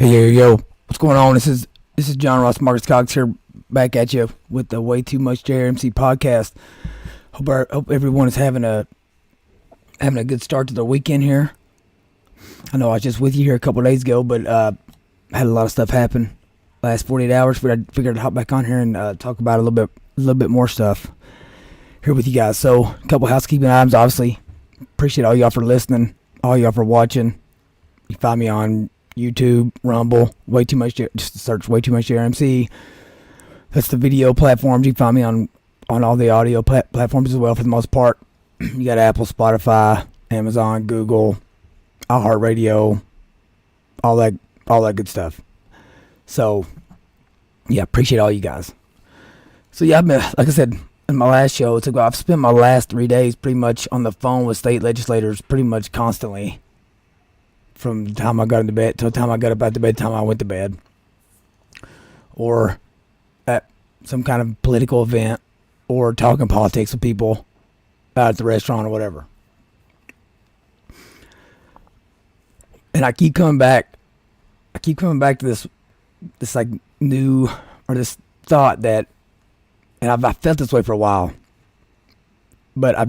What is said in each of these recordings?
Yo, what's going on? This is John Ross Marcus Cox here, back at you with the Way Too Much JRMC podcast. Hope everyone is having a good start to the weekend here. I know I was just with you here a couple of days ago, but had a lot of stuff happen last 48 hours. But I figured I'd hop back on here and talk about a little bit more stuff here with you guys. So, a couple housekeeping items. Obviously, appreciate all y'all for listening, all y'all for watching. You find me on YouTube, Rumble, Way Too Much. Just search Way Too Much JRMC. That's the video platforms. You find me on all the audio platforms as well for the most part. You got Apple, Spotify, Amazon, Google, iHeartRadio, all that good stuff. So, yeah, appreciate all you guys. So yeah, like I said in my last show, I've spent my last 3 days pretty much on the phone with state legislators pretty much constantly. From the time I got into bed till the time I got up out of bed, time I went to bed, or at some kind of political event, or talking politics with people out at the restaurant or whatever. And I keep coming back to this like new, or this thought that, and I've felt this way for a while, but I'm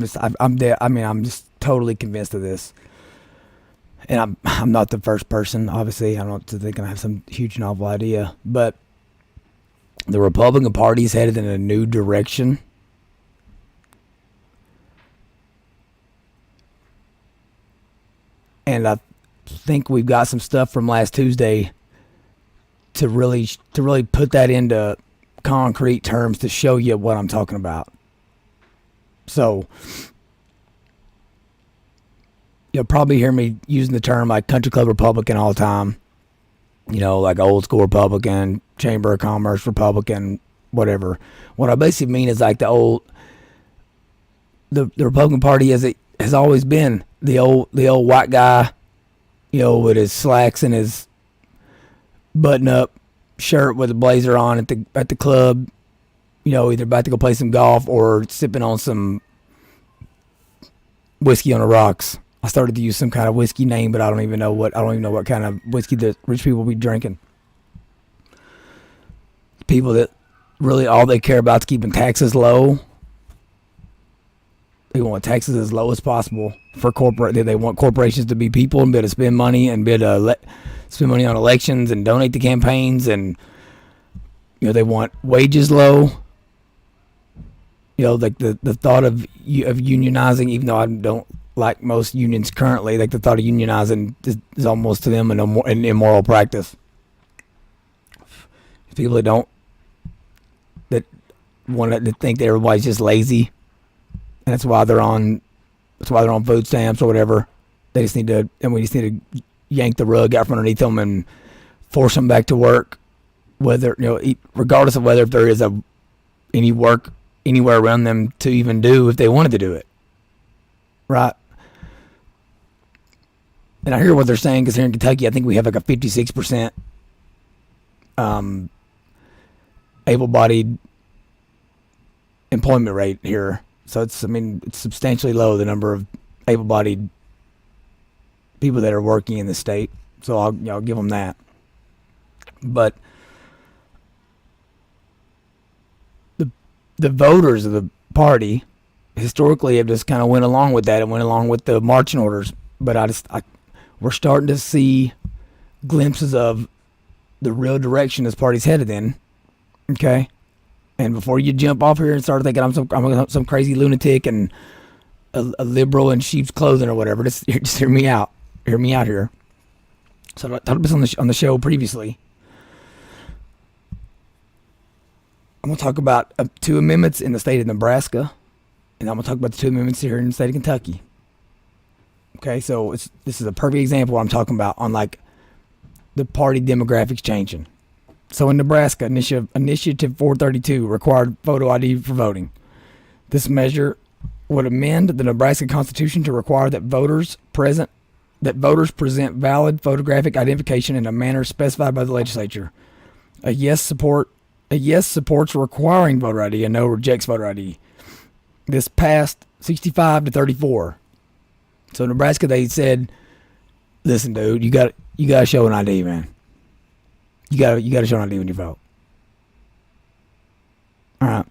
just totally convinced of this. And I'm not the first person, obviously. I don't think I have some huge novel idea. But the Republican Party is headed in a new direction. And I think we've got some stuff from last Tuesday to really put that into concrete terms to show you what I'm talking about. So you'll probably hear me using the term like country club Republican all the time. You know, like old school Republican, Chamber of Commerce Republican, whatever. What I basically mean is like the Republican Party as it has always been. The old white guy, you know, with his slacks and his button up shirt with a blazer on at the club, you know, either about to go play some golf or sipping on some whiskey on the rocks. I started to use some kind of whiskey name, but I don't even know what kind of whiskey that rich people be drinking. People that really all they care about is keeping taxes low. They want taxes as low as possible for They want corporations to be people and be able to spend money and be able to spend money on elections and donate to campaigns, and you know they want wages low. You know, like the thought of unionizing, even though I don't like most unions currently, like the thought of unionizing is almost to them an immoral practice. People that want to think that everybody's just lazy, and that's why they're on food stamps or whatever. We just need to yank the rug out from underneath them and force them back to work, whether regardless of whether if there is any work anywhere around them to even do if they wanted to do it, right? And I hear what they're saying, because here in Kentucky, I think we have like a 56% able-bodied employment rate here. So it's substantially low, the number of able-bodied people that are working in the state. So I'll give them that. But the voters of the party historically have just kind of went along with that and went along with the marching orders. But we're starting to see glimpses of the real direction this party's headed in. Okay? And before you jump off here and start thinking I'm some crazy lunatic and a liberal in sheep's clothing or whatever, just hear me out. Hear me out here. So I talked about this on the show previously. I'm going to talk about 2 amendments in the state of Nebraska, and I'm going to talk about the 2 amendments here in the state of Kentucky. Okay, so this is a perfect example of what I'm talking about on like the party demographics changing. So in Nebraska, Initiative 432 required photo ID for voting. This measure would amend the Nebraska Constitution to require that voters present valid photographic identification in a manner specified by the legislature. A yes supports requiring voter ID, and no rejects voter ID. This passed 65-34. So Nebraska, they said, listen, dude, you got to show an ID, man. You gotta show an ID when you vote. All right.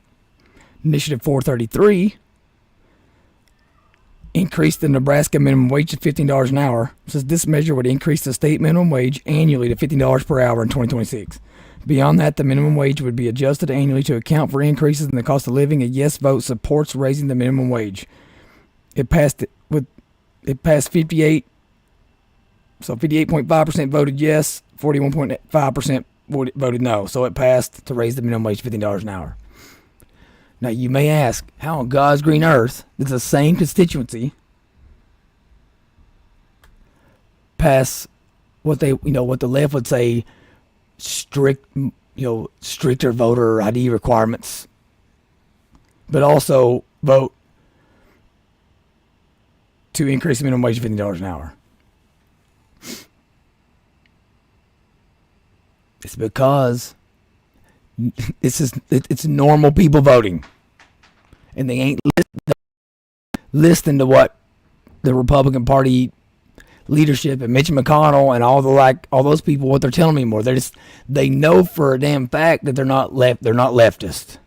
Initiative 433 increased the Nebraska minimum wage to $15 an hour. It says this measure would increase the state minimum wage annually to $15 per hour in 2026. Beyond that, the minimum wage would be adjusted annually to account for increases in the cost of living. A yes vote supports raising the minimum wage. It passed 58. So 58.5% voted yes, 41.5% voted no. So it passed to raise the minimum wage to $15 an hour. Now you may ask, how on God's green earth does the same constituency pass what the left would say stricter voter ID requirements, but also vote to increase the minimum wage to $15 an hour? It's because it's normal people voting, and they ain't listening to what the Republican Party leadership and Mitch McConnell and all those people, what they're telling me more. They know for a damn fact that they're not leftist.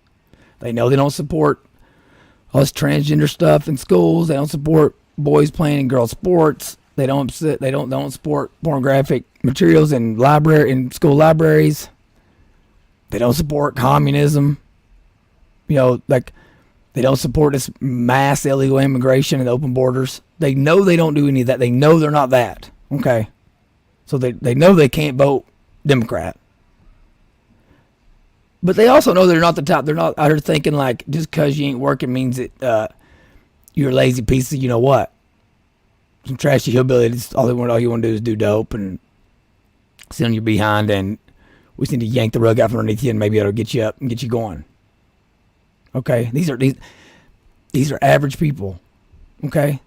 They know they don't support all this transgender stuff in schools. They don't support boys playing in girls sports. They don't support pornographic materials in school libraries. They don't support communism. They don't support this mass illegal immigration and open borders. They know they don't do any of that. They know they're not that. Okay. So they know they can't vote Democrat. But they also know they're not the top. They're not out here thinking like just because you ain't working means that you're a lazy piece of you know what. Some trashy hillbilly. All you want to do is do dope and sit on your behind, and we just need to yank the rug out from underneath you and maybe it'll get you up and get you going. Okay, these are average people. Okay,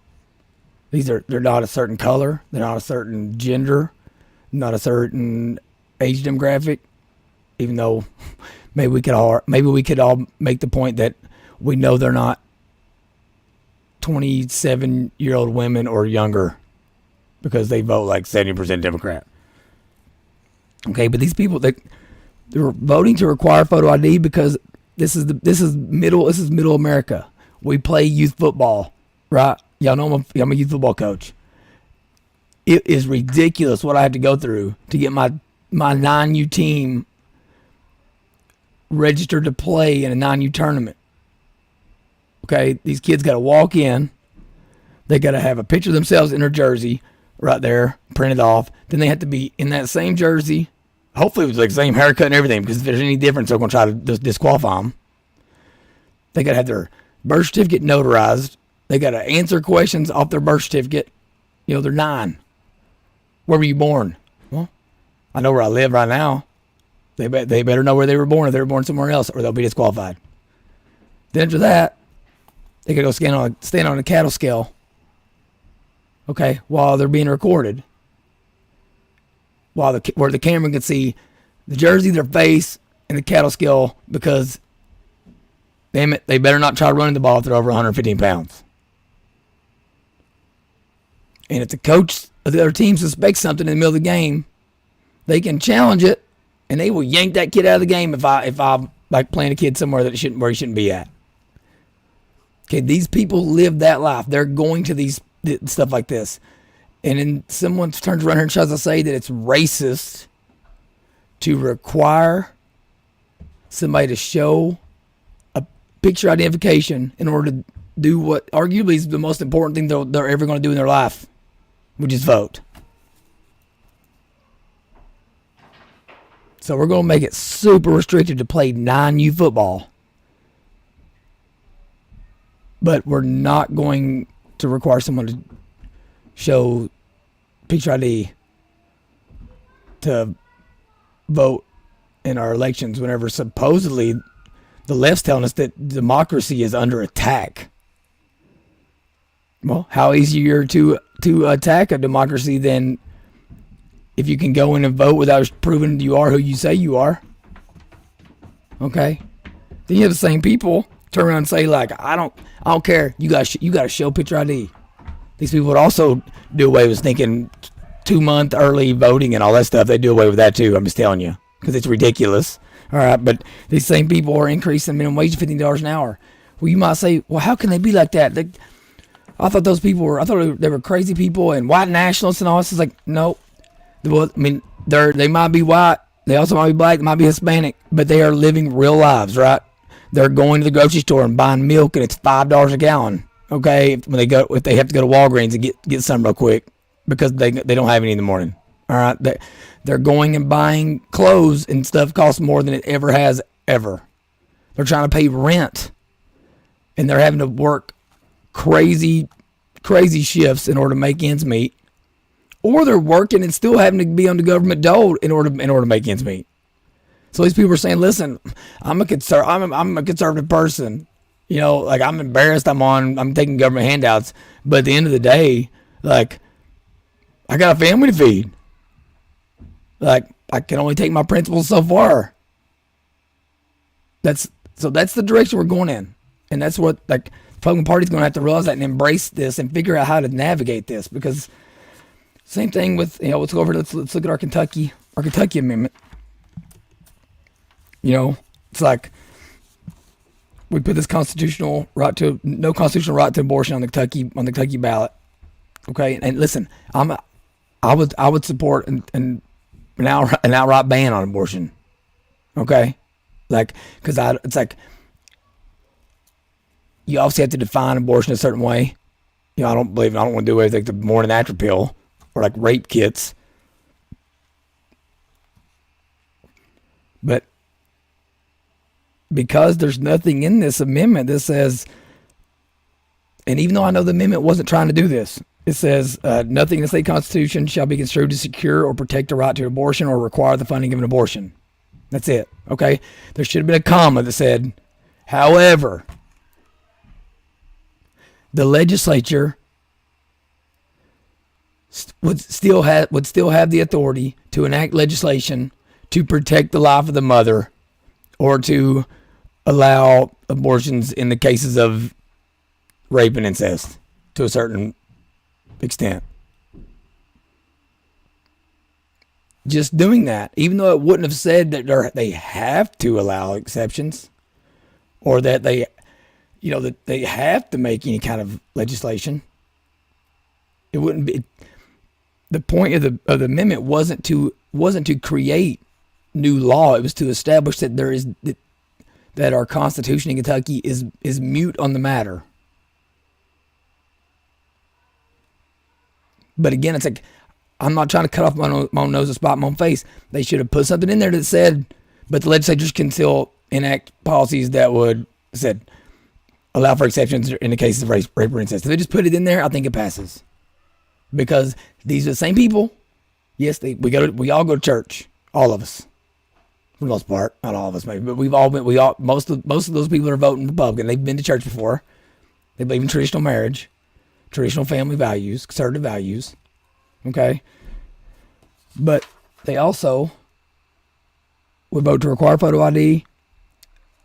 they're not a certain color, they're not a certain gender, not a certain age demographic. Even though maybe we could all make the point that we know they're not 27-year-old women or younger because they vote like 70% Democrat. Okay, but these people they're voting to require photo ID because this is middle America. We play youth football, right? Y'all know I'm a youth football coach. It is ridiculous what I have to go through to get my 9U team registered to play in a 9U tournament. Okay, these kids got to walk in. They got to have a picture of themselves in their jersey right there, printed off. Then they have to be in that same jersey. Hopefully, it was like the same haircut and everything, because if there's any difference, they're going to try to disqualify them. They got to have their birth certificate notarized. They got to answer questions off their birth certificate. They're 9. Where were you born? Well, I know where I live right now. They better know where they were born if they were born somewhere else, or they'll be disqualified. Then after that, they got to go stand on a cattle scale. Okay, while they're being recorded. Where the camera can see the jersey, their face, and the cattle scale, because damn it, they better not try running the ball if they're over 115 pounds. And if the coach of the other team suspects something in the middle of the game, they can challenge it, and they will yank that kid out of the game if I like playing a kid somewhere where he shouldn't be at. Okay, these people live that life. They're going to these stuff like this. And then someone turns around here and tries to say that it's racist to require somebody to show a picture identification in order to do what arguably is the most important thing they're ever going to do in their life, which is vote. So we're going to make it super restricted to play 9U football. But we're not going to require someone to show picture ID to vote in our elections whenever supposedly the left's telling us that democracy is under attack. Well, how easier to attack a democracy than if you can go in and vote without proving you are who you say you are? Okay. Then you have the same people turn around and say like, I don't care. You got to show picture ID. These people would also do away with thinking 2-month early voting and all that stuff. They do away with that too. I'm just telling you. because it's ridiculous. All right, but these same people are increasing minimum wage to $15 an hour. Well, you might say, well, how can they be like that? I thought those people were, I thought they were crazy people and white nationalists and all this. It's like, no. Well, I mean, they might be white. They also might be black. They might be Hispanic, but they are living real lives, right? They're going to the grocery store and buying milk, and it's $5 a gallon. Okay, if they have to go to Walgreens and get some real quick because they don't have any in the morning. All right, they're going and buying clothes and stuff costs more than it ever has ever. They're trying to pay rent, and they're having to work crazy shifts in order to make ends meet, or they're working and still having to be on the government dole in order to make ends meet. So these people are saying, "Listen, I'm a conservative person. You know, like I'm embarrassed. I'm taking government handouts, but at the end of the day, like I got a family to feed. Like I can only take my principles so far." That's the direction we're going in, and that's what the Republican Party's going to have to realize that and embrace this and figure out how to navigate this. Because same thing with let's go over. Let's look at our Kentucky amendment. You know, it's like we put this no constitutional right to abortion on the Kentucky ballot. Okay, and listen, I would support an outright ban on abortion. Okay, because it's like you obviously have to define abortion a certain way. You know, I don't want to do away with like the morning after pill or like rape kits, but because there's nothing in this amendment that says, and even though I know the amendment wasn't trying to do this, it says nothing in the state constitution shall be construed to secure or protect the right to abortion or require the funding of an abortion. That's it. Okay? There should have been a comma that said, however, the legislature would still have the authority to enact legislation to protect the life of the mother or to allow abortions in the cases of rape and incest to a certain extent. Just doing that, even though it wouldn't have said that they have to allow exceptions or that they have to make any kind of legislation, it wouldn't be. The point of the amendment wasn't to create new law. It was to establish that that our Constitution in Kentucky is mute on the matter. But again, it's like I'm not trying to cut off my own nose and spot my own face. They should have put something in there that said, but the legislatures can still enact policies that would allow for exceptions in the cases of rape or incest. If they just put it in there, I think it passes. Because these are the same people. Yes, we all go to church, all of us. For the most part, not all of us maybe, but most of those people are voting Republican. They've been to church before. They believe in traditional marriage, traditional family values, conservative values. Okay, but they also would vote to require photo ID.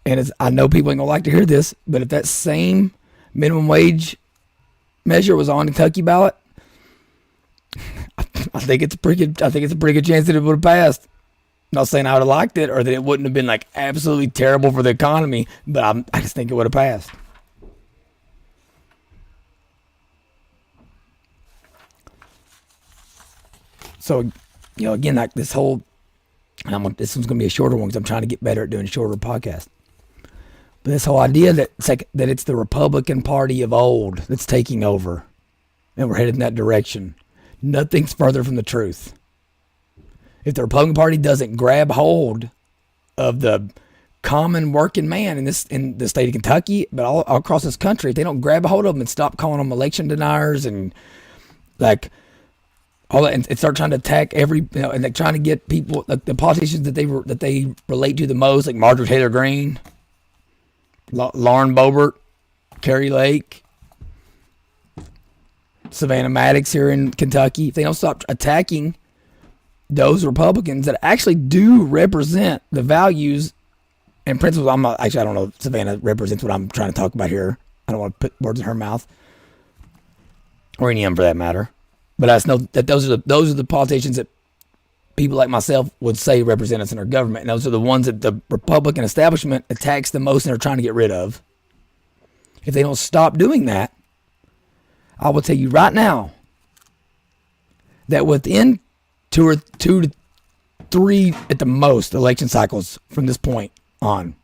And I know people ain't gonna like to hear this, but if that same minimum wage measure was on the Kentucky ballot, I think it's a pretty good chance that it would have passed. Not saying I would have liked it or that it wouldn't have been like absolutely terrible for the economy, but I just think it would have passed. So, again, like this whole, this one's going to be a shorter one because I'm trying to get better at doing shorter podcasts. But this whole idea that it's the Republican Party of old that's taking over and we're headed in that direction, nothing's further from the truth. If the Republican Party doesn't grab hold of the common working man in the state of Kentucky, but all across this country, if they don't grab a hold of them and stop calling them election deniers and like all that, and start trying to attack and like trying to get people, like the politicians that they relate to the most, like Marjorie Taylor Greene, Lauren Boebert, Carrie Lake, Savannah Maddox here in Kentucky, if they don't stop attacking those Republicans that actually do represent the values and principles. I don't know if Savannah represents what I'm trying to talk about here. I don't want to put words in her mouth, or any of them for that matter. But I just know that those are the politicians that people like myself would say represent us in our government. And those are the ones that the Republican establishment attacks the most and are trying to get rid of. If they don't stop doing that, I will tell you right now that within two to three at the most election cycles from this point on,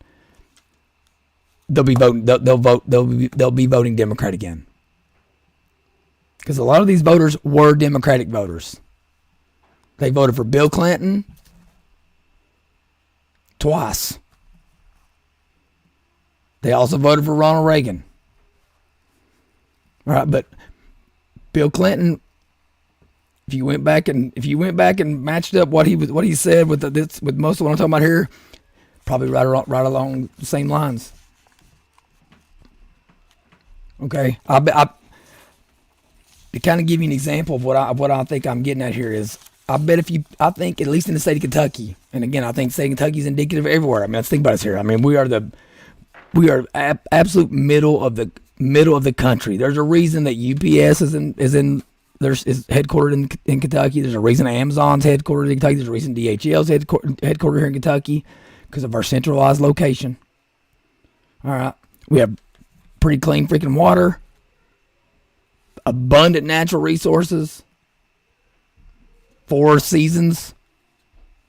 they'll be voting. They'll be voting Democrat again. Because a lot of these voters were Democratic voters. They voted for Bill Clinton twice. They also voted for Ronald Reagan. All right, but Bill Clinton, if you went back and matched up what he said with most of what I'm talking about here, probably right along the same lines. Okay, to kind of give you an example of what I think I'm getting at here is, I think at least in the state of Kentucky, and again, I think the state of Kentucky is indicative everywhere. I mean, let's think about us here. I mean, we are absolute middle of the country. There's a reason that UPS is headquartered in Kentucky. There's a reason Amazon's headquartered in Kentucky. There's a reason DHL's headquartered here in Kentucky because of our centralized location. All right, we have pretty clean freaking water, abundant natural resources, 4 seasons.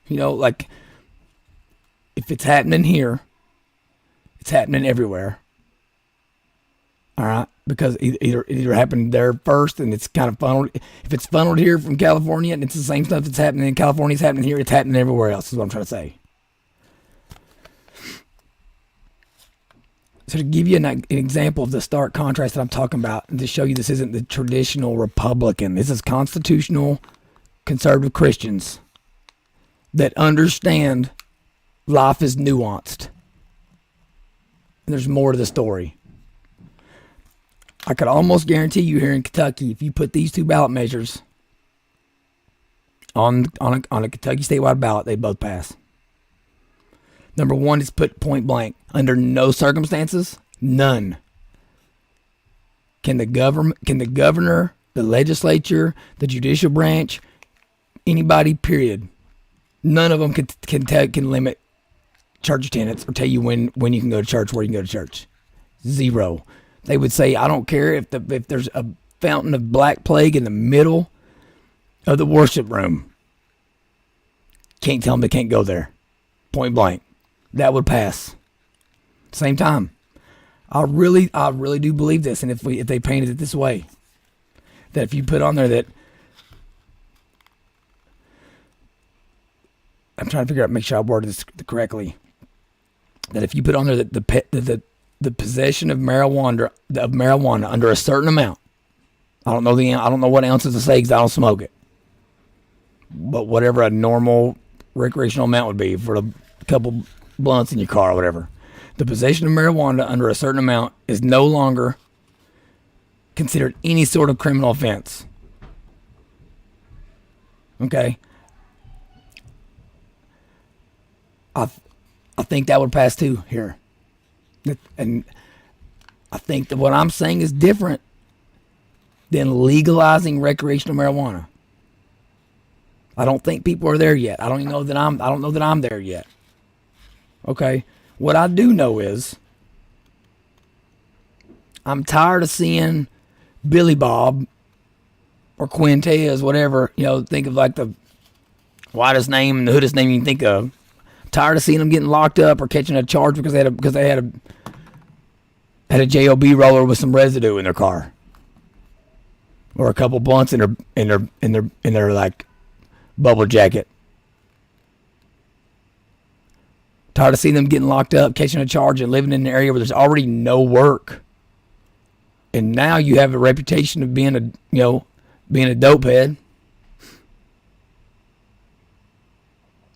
You know, like, if it's happening here, it's happening everywhere. All right, because either happened there first and it's kind of funneled. If it's funneled here from California and it's the same stuff that's happening in California, it's happening here, it's happening everywhere else, is what I'm trying to say. So to give you an example of the stark contrast that I'm talking about, and to show you this isn't the traditional Republican, this is constitutional conservative Christians that understand life is nuanced. And there's more to the story. I could almost guarantee you here in Kentucky, if you put these 2 ballot measures on a Kentucky statewide ballot, they both pass. Number 1 is put point blank. Under no circumstances, none, can the governor, the legislature, the judicial branch, anybody, period, none of them can limit church attendance or tell you when you can go to church, where you can go to church. 0. They would say, I don't care if there's a fountain of black plague in the middle of the worship room. Can't tell them they can't go there. Point blank. That would pass. Same time, I really do believe this, and if they painted it this way, that if you put on there that, I'm trying to figure out, make sure I worded this correctly, that if you put on there that the possession of marijuana under a certain amount, I don't know what ounces to say because I don't smoke it, but whatever a normal recreational amount would be for a couple blunts in your car or whatever, the possession of marijuana under a certain amount is no longer considered any sort of criminal offense. Okay? I think that would pass too here. And I think that what I'm saying is different than legalizing recreational marijuana. I don't think people are there yet. I don't know that I'm there yet. Okay? What I do know is I'm tired of seeing Billy Bob or Quintez, whatever, think of like the widest name and the hoodest name you can think of. I'm tired of seeing them getting locked up or catching a charge because they had a JOB roller with some residue in their car, or a couple blunts in their like bubble jacket. Tired of seeing them getting locked up, catching a charge, and living in an area where there's already no work. And now you have a reputation of being a dope head,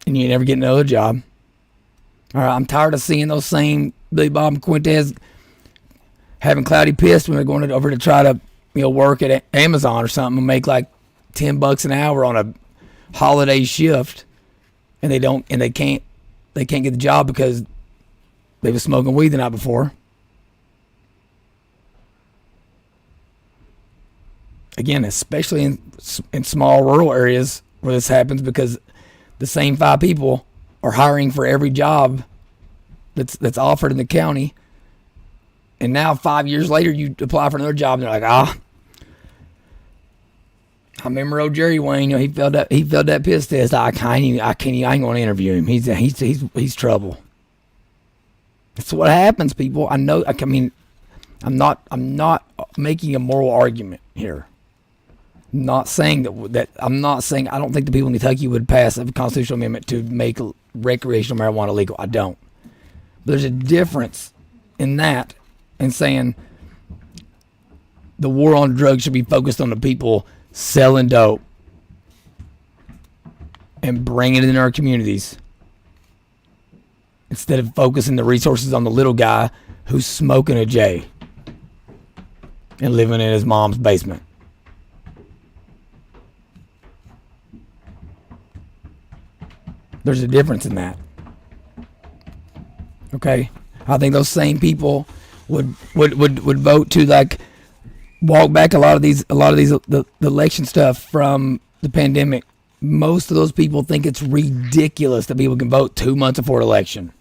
and you never get another job. All right, I'm tired of seeing those same Billy Bob and Quintez having cloudy piss when they're going over to try to work at Amazon or something and make like $10 an hour on a holiday shift, and they can't get the job because they were smoking weed the night before. Again, especially in small rural areas where this happens, because the same 5 people are hiring for every job that's offered in the county. And now 5 years later, you apply for another job, and they're like, I remember old Jerry Wayne. He failed that piss test. I ain't going to interview him. He's trouble. That's what happens, people. I know. I mean, I'm not making a moral argument here. I'm not saying that I'm not saying I don't think the people in Kentucky would pass a constitutional amendment to make recreational marijuana legal. I don't. But there's a difference in that and saying the war on drugs should be focused on the people selling dope and bringing it in our communities instead of focusing the resources on the little guy who's smoking a J and living in his mom's basement. There's a difference in that. Okay? I think those same people would vote to like walk back a lot of these the election stuff from the pandemic. Most of those people think it's ridiculous that people can vote 2 months before an election.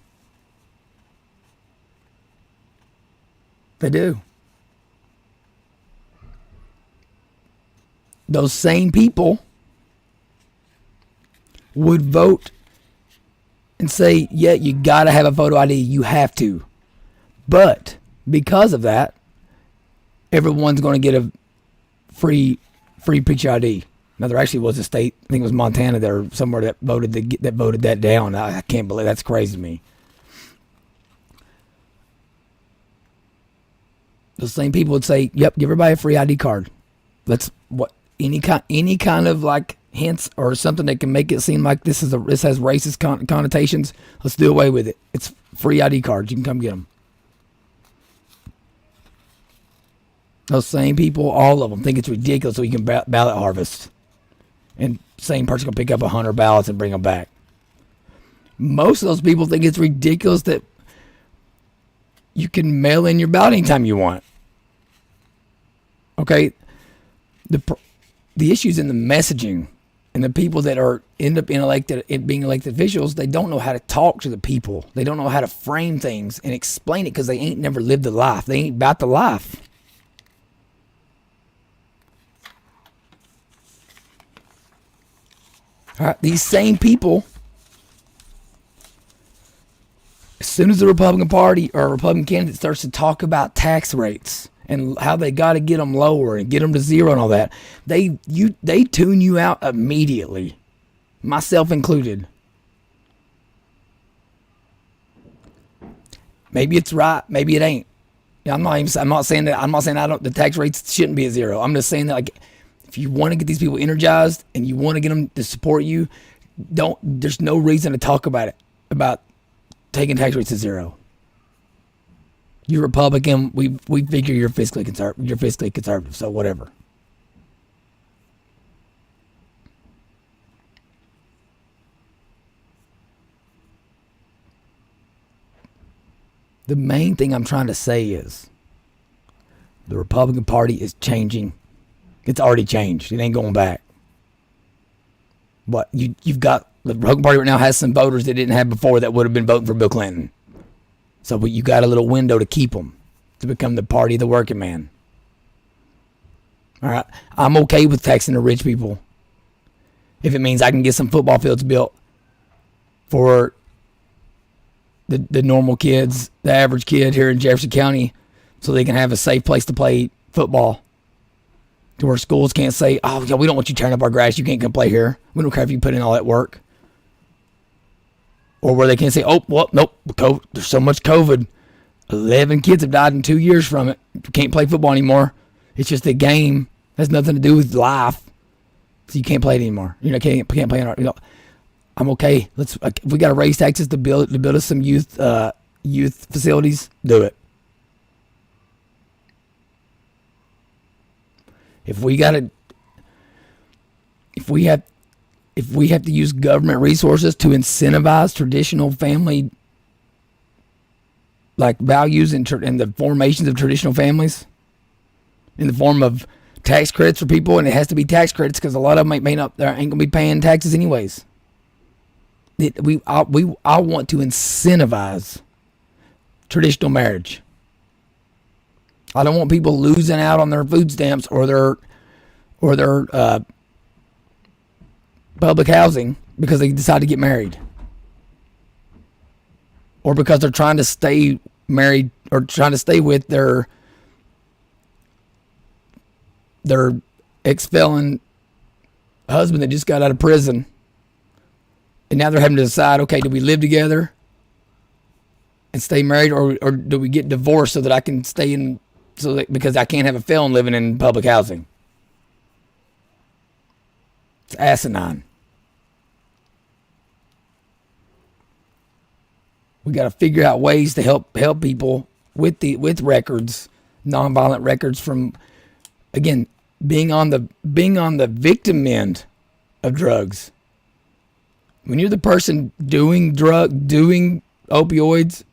They do. Those same people would vote and say, yeah, you got to have a photo ID. You have to. But because of that, everyone's going to get a free picture ID. Now, there actually was a state, I think it was Montana there, somewhere that voted that down. I can't believe that's crazy to me. Those same people would say, yep, give everybody a free ID card. Let's any kind of like hints or something that can make it seem like this has racist connotations. Let's do away with it. It's free ID cards. You can come get them. Those same people, all of them, think it's ridiculous so you can ballot harvest. And same person can pick up 100 ballots and bring them back. Most of those people think it's ridiculous that you can mail in your ballot anytime you want. Okay? The issue's in the messaging. And the people that end up being elected officials, they don't know how to talk to the people. They don't know how to frame things and explain it because they ain't never lived the life. They ain't about the life. All right, these same people, as soon as the Republican Party or a Republican candidate starts to talk about tax rates and how they got to get them lower and get them to zero and all that, they tune you out immediately, myself included. Maybe it's right, maybe it ain't. I'm not saying the tax rates shouldn't be at zero. I'm just saying that, like, if you want to get these people energized and you want to get them to support you, there's no reason to talk about taking tax rates to zero. You're Republican. We figure you're fiscally conservative. So whatever. The main thing I'm trying to say is the Republican Party is changing. It's already changed. It ain't going back. But you've got the Republican Party right now has some voters that didn't have before that would have been voting for Bill Clinton. So you got a little window to keep them, to become the party of the working man. All right, I'm okay with taxing the rich people if it means I can get some football fields built for the normal kids, the average kid here in Jefferson County, so they can have a safe place to play football. To where schools can't say, oh, yeah, we don't want you tearing up our grass. You can't come play here. We don't care if you put in all that work. Or where they can't say, oh, well, nope, there's so much COVID. 11 kids have died in 2 years from it. You can't play football anymore. It's just a game. It has nothing to do with life. So you can't play it anymore. You know, can't play it. I'm okay. If we got to raise taxes to build us some youth facilities, do it. If we have to use government resources to incentivize traditional family like values and the formations of traditional families in the form of tax credits for people, and it has to be tax credits because a lot of them they ain't gonna be paying taxes anyways. I want to incentivize traditional marriage. I don't want people losing out on their food stamps or their public housing because they decide to get married, or because they're trying to stay married or trying to stay with their ex-felon husband that just got out of prison, and now they're having to decide, okay, do we live together and stay married, or do we get divorced so that I can stay in, so that, because I can't have a felon living in public housing? It's asinine. We got to figure out ways to help people with records, nonviolent records, from, again, being on the victim end of drugs. When you're the person doing opioids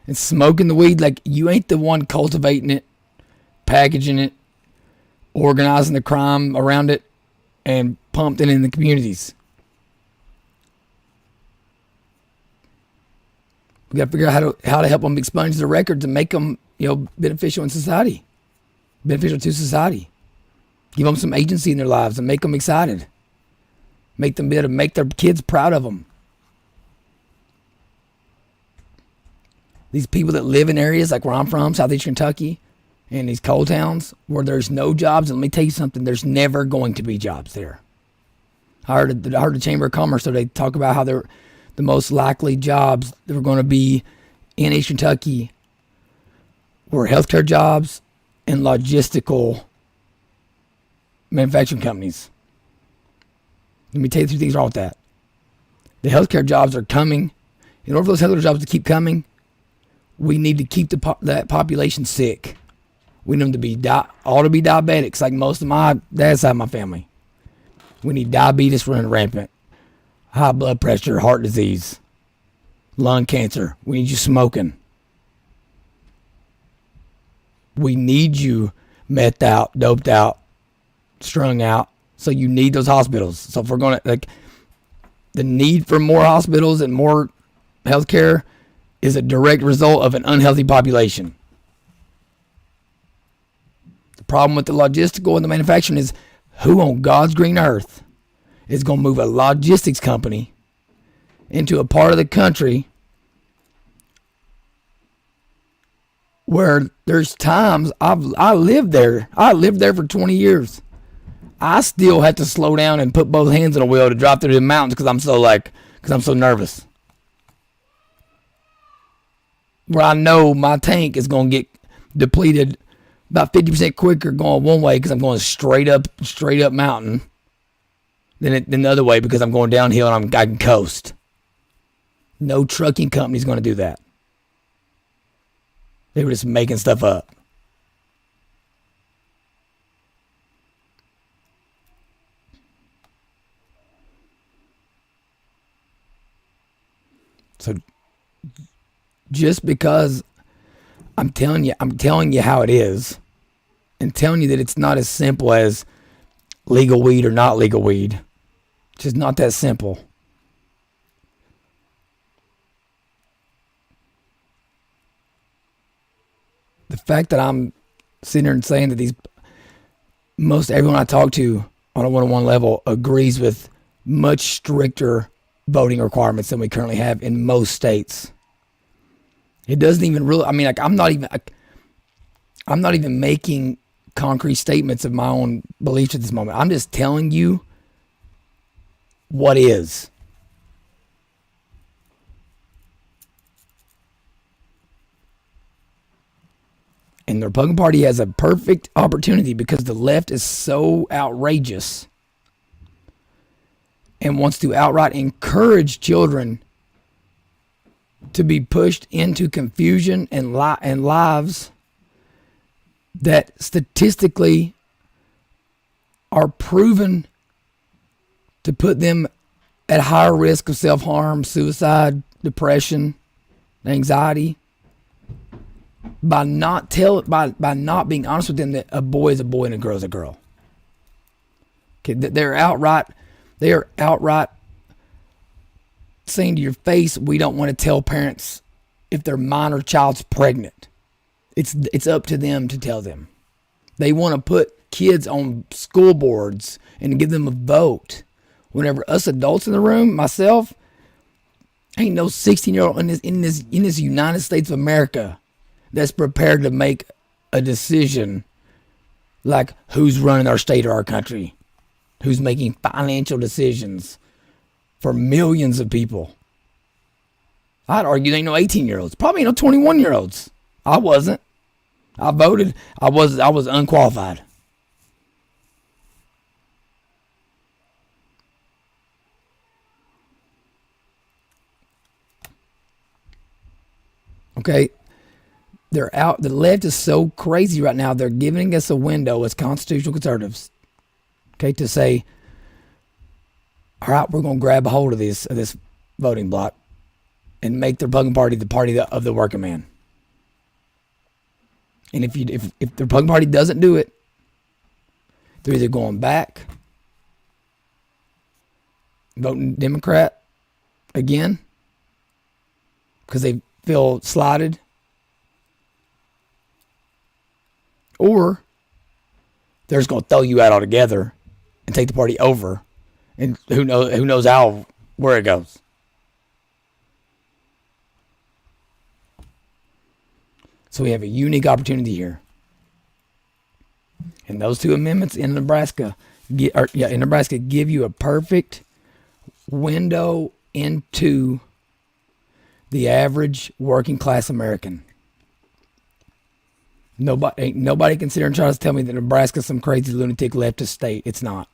and smoking the weed, like, you ain't the one cultivating it, packaging it, organizing the crime around it, and pumping it in the communities. We got to figure out how to help them expunge the records and make them, beneficial in society, beneficial to society. Give them some agency in their lives and make them excited. Make them be able to make their kids proud of them. These people that live in areas like where I'm from, Southeast Kentucky, and these coal towns where there's no jobs, and let me tell you something, there's never going to be jobs there. I heard the Chamber of Commerce, so they talk about how they're the most likely jobs that are going to be in East Kentucky were healthcare jobs and logistical manufacturing companies. Let me tell you 3 things wrong with that. The healthcare jobs are coming. In order for those healthcare jobs to keep coming, we need to keep that population sick. We need them to be all to be diabetics, like most of my dad's side of my family. We need diabetes running rampant, high blood pressure, heart disease, lung cancer. We need you smoking. We need you methed out, doped out, strung out. So you need those hospitals. So if we're going to, the need for more hospitals and more healthcare is a direct result of an unhealthy population. The problem with the logistical and the manufacturing is, who on God's green earth is going to move a logistics company into a part of the country where there's times I lived there. I lived there for 20 years. I still have to slow down and put both hands on the wheel to drive through the mountains because I'm so nervous. Where I know my tank is going to get depleted about 50% quicker going one way because I'm going straight up mountain than the other way because I'm going downhill and I can coast. No trucking company is going to do that. They were just making stuff up. So just because I'm telling you how it is, and telling you that it's not as simple as legal weed or not legal weed. It's just not that simple. The fact that I'm sitting here and saying that most everyone I talk to on a one-on-one level agrees with much stricter voting requirements than we currently have in most states. It doesn't even really, I'm not even making concrete statements of my own beliefs at this moment. I'm just telling you what is. And the Republican Party has a perfect opportunity because the left is so outrageous and wants to outright encourage children to be pushed into confusion and lives that statistically are proven to put them at higher risk of self-harm, suicide, depression, anxiety, by not being honest with them that a boy is a boy and a girl is a girl. Okay, they are outright saying to your face, we don't want to tell parents if their minor child's pregnant. It's up to them to tell them. They want to put kids on school boards and give them a vote. Whenever us adults in the room, myself, ain't no 16-year-old in this United States of America that's prepared to make a decision like who's running our state or our country, who's making financial decisions for millions of people. I'd argue there ain't no 18-year-olds, probably ain't no 21-year-olds. I wasn't. I voted. I was unqualified. Okay, they're out. The left is so crazy right now. They're giving us a window as constitutional conservatives, okay, to say, all right, we're going to grab a hold of this voting block and make the Republican Party the party of the working man. And if the Republican Party doesn't do it, they're either going back, voting Democrat again, because they feel slighted, or they're just going to throw you out altogether and take the party over, and who knows where it goes. So we have a unique opportunity here, and those two amendments in Nebraska give you a perfect window into the average working class American. Nobody can sit here and try to tell me that Nebraska's some crazy lunatic leftist state. It's not.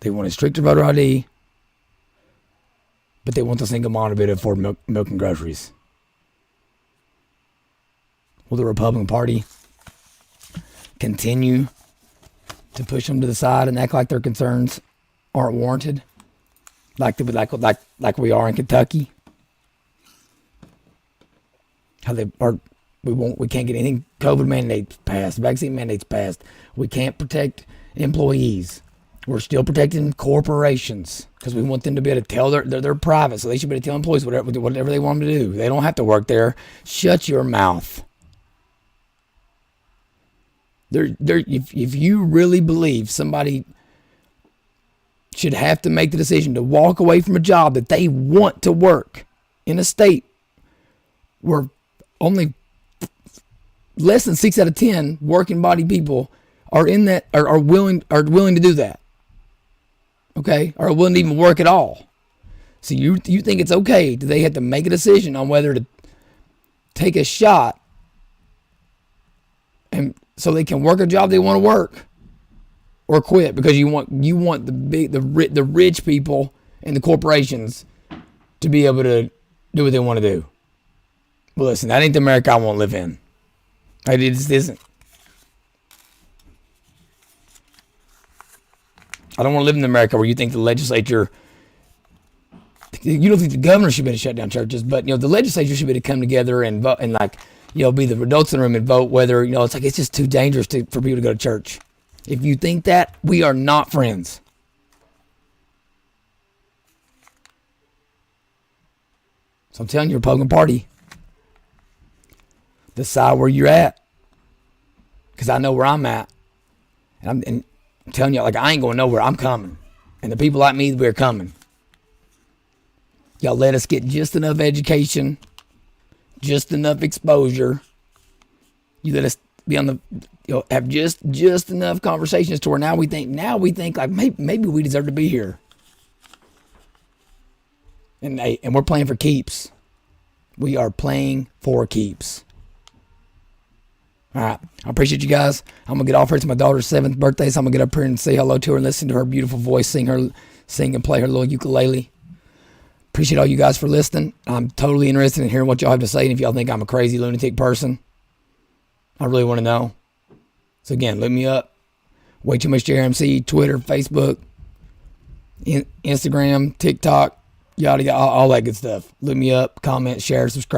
They want a stricter voter ID, but they want the single mom to be able to afford milk and groceries. Will the Republican Party continue to push them to the side and act like their concerns aren't warranted, like we are in Kentucky? How they are? We can't get anything. COVID mandates passed. Vaccine mandates passed. We can't protect employees. We're still protecting corporations because we want them to be able to tell they're private, so they should be able to tell employees whatever they want them to do. They don't have to work there. Shut your mouth. If you really believe somebody should have to make the decision to walk away from a job that they want to work in a state where only less than 6 out of 10 working body people are in that are willing to do that, okay, are willing to even work at all. So you think it's okay? Do they have to make a decision on whether to take a shot and so they can work a job they want to work, or quit because you want the rich people and the corporations to be able to do what they want to do? Well, listen, that ain't the America I want to live in. It just isn't. I don't want to live in America where you think the legislature, you don't think the governor should be able to shut down churches, but the legislature should be able to come together and vote and be the adults in the room and vote whether, it's just too dangerous for people to go to church. If you think that, we are not friends. So I'm telling you, Republican Party, decide where you're at, because I know where I'm at, and I'm telling you, I ain't going nowhere. I'm coming, and the people like me, we're coming. Y'all let us get just enough education, just enough exposure. You let us be on the, have just enough conversations to where now we think like maybe we deserve to be here. And we're playing for keeps. We are playing for keeps. All right. I appreciate you guys. I'm going to get off here. It's my daughter's 7th birthday, so I'm going to get up here and say hello to her and listen to her beautiful voice, sing and play her little ukulele. Appreciate all you guys for listening. I'm totally interested in hearing what y'all have to say, and if y'all think I'm a crazy lunatic person, I really want to know. So again, look me up. Way Too Much JRMC, Twitter, Facebook, Instagram, TikTok, yada yada, all that good stuff. Look me up, comment, share, subscribe.